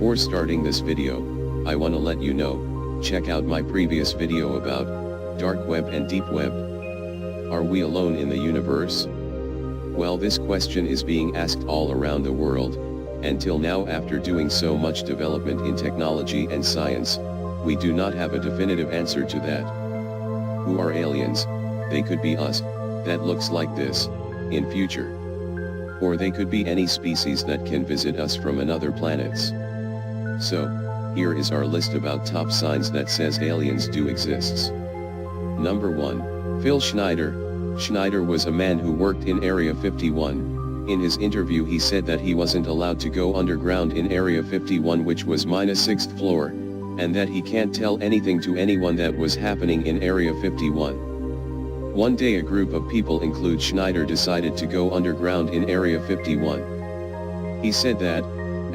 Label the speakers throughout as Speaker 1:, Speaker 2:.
Speaker 1: Before starting this video, I wanna let you know, check out my previous video about dark web and deep web. Are we alone in the universe? Well, this question is being asked all around the world, and till now, after doing so much development in technology and science, we do not have a definitive answer to that. Who are aliens? They could be us, that looks like this, in future. Or they could be any species that can visit us from another planets. So, here is our list about top signs that says aliens do exist. Number 1, Phil Schneider. Schneider was a man who worked in Area 51. In his interview he said that he wasn't allowed to go underground in Area 51, which was -6th floor, and that he can't tell anything to anyone that was happening in Area 51. One day a group of people, include Schneider, decided to go underground in Area 51. He said that,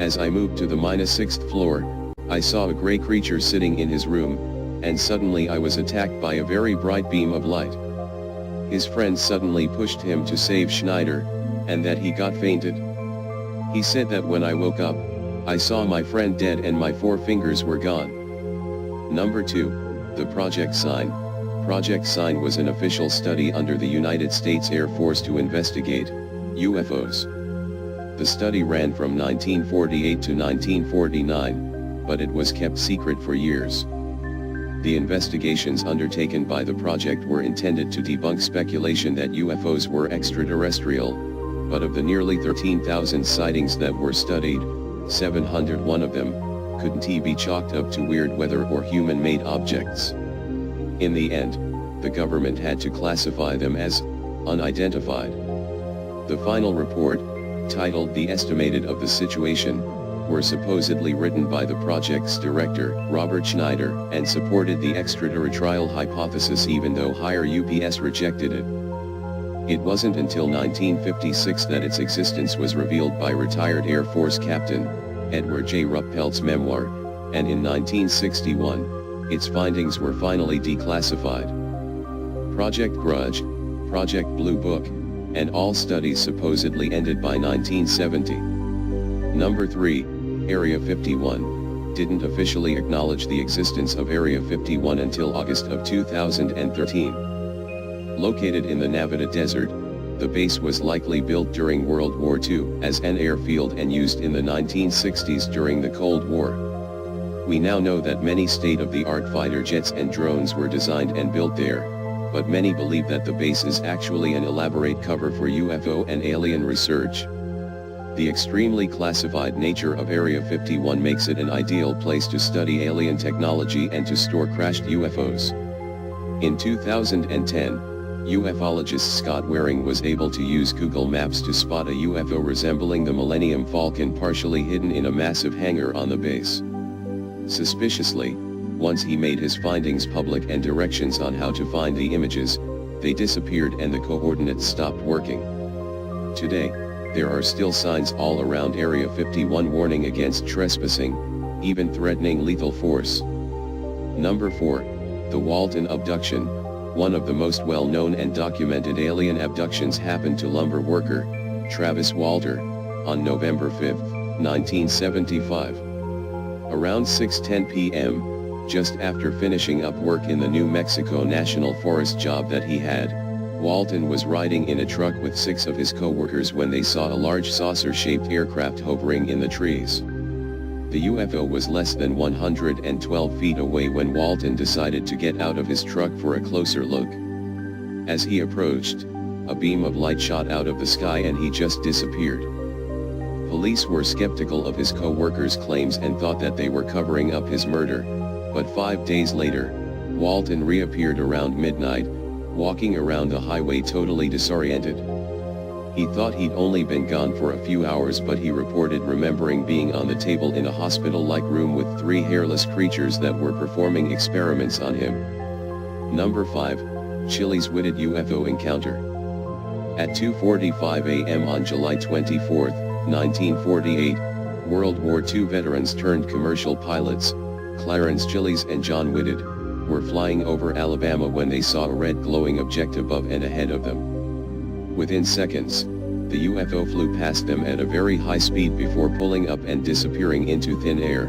Speaker 1: as I moved to the -6th floor, I saw a gray creature sitting in his room, and suddenly I was attacked by a very bright beam of light. His friends suddenly pushed him to save Schneider, and that he got fainted. He said that when I woke up, I saw my friend dead and my 4 fingers were gone. Number 2, the Project Sign. Project Sign was an official study under the United States Air Force to investigate UFOs. The study ran from 1948 to 1949, but it was kept secret for years. The investigations undertaken by the project were intended to debunk speculation that UFOs were extraterrestrial, but of the nearly 13,000 sightings that were studied, 701 of them couldn't be chalked up to weird weather or human-made objects. In the end, the government had to classify them as unidentified. The final report, titled The Estimated of the Situation, were supposedly written by the project's director, Robert Schneider, and supported the extraterrestrial hypothesis even though higher UPS rejected it. It wasn't until 1956 that its existence was revealed by retired Air Force Captain Edward J. Ruppelt's memoir, and in 1961, its findings were finally declassified. Project Grudge, Project Blue Book, and all studies supposedly ended by 1970. Number 3, Area 51, didn't officially acknowledge the existence of Area 51 until August of 2013. Located in the Nevada desert, the base was likely built during World War II as an airfield and used in the 1960s during the Cold War. We now know that many state-of-the-art fighter jets and drones were designed and built there, but many believe that the base is actually an elaborate cover for UFO and alien research. The extremely classified nature of Area 51 makes it an ideal place to study alien technology and to store crashed UFOs. In 2010, ufologist Scott Waring was able to use Google Maps to spot a UFO resembling the Millennium Falcon partially hidden in a massive hangar on the base. Suspiciously, once he made his findings public and directions on how to find the images, they disappeared and the coordinates stopped working. Today, there are still signs all around Area 51 warning against trespassing, even threatening lethal force. Number 4, the Walden Abduction. One of the most well-known and documented alien abductions happened to lumber worker Travis Walter on November 5, 1975. Around 6:10 p.m., just after finishing up work in the New Mexico National Forest job that he had, Walton was riding in a truck with 6 of his co-workers when they saw a large saucer-shaped aircraft hovering in the trees. The UFO was less than 112 feet away when Walton decided to get out of his truck for a closer look. As he approached, a beam of light shot out of the sky and he just disappeared. Police were skeptical of his co-workers' claims and thought that they were covering up his murder, but 5 days later, Walton reappeared around midnight, walking around the highway totally disoriented. He thought he'd only been gone for a few hours, but he reported remembering being on the table in a hospital-like room with 3 hairless creatures that were performing experiments on him. Number 5, Chiles UFO Encounter. At 2:45 a.m. on July 24, 1948, World War II veterans turned commercial pilots, Clarence Chiles and John Whitted, were flying over Alabama when they saw a red glowing object above and ahead of them. Within seconds, The UFO flew past them at a very high speed before pulling up and disappearing into thin air.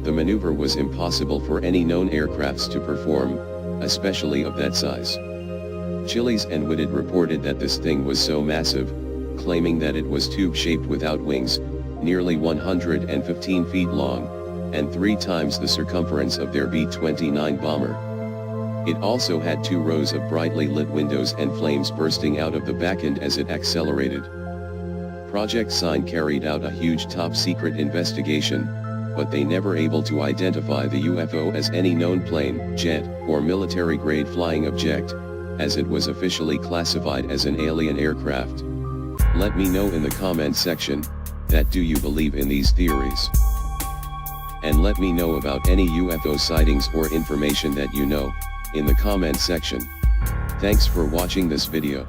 Speaker 1: The maneuver was impossible for any known aircrafts to perform, especially of that size. Chiles and Whitted reported that this thing was so massive, claiming that it was tube-shaped without wings, nearly 115 feet long, and 3 times the circumference of their B-29 bomber. It also had 2 rows of brightly lit windows and flames bursting out of the back end as it accelerated. Project Sign carried out a huge top-secret investigation, but they never able to identify the UFO as any known plane, jet, or military-grade flying object, as it was officially classified as an alien aircraft. Let me know in the comment section, that do you believe in these theories? And let me know about any UFO sightings or information that you know, in the comment section. Thanks for watching this video,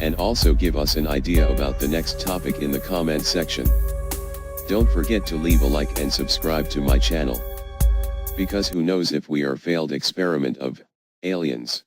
Speaker 1: and also give us an idea about the next topic in the comment section. Don't forget to leave a like and subscribe to my channel. Because who knows if we are failed experiment of aliens.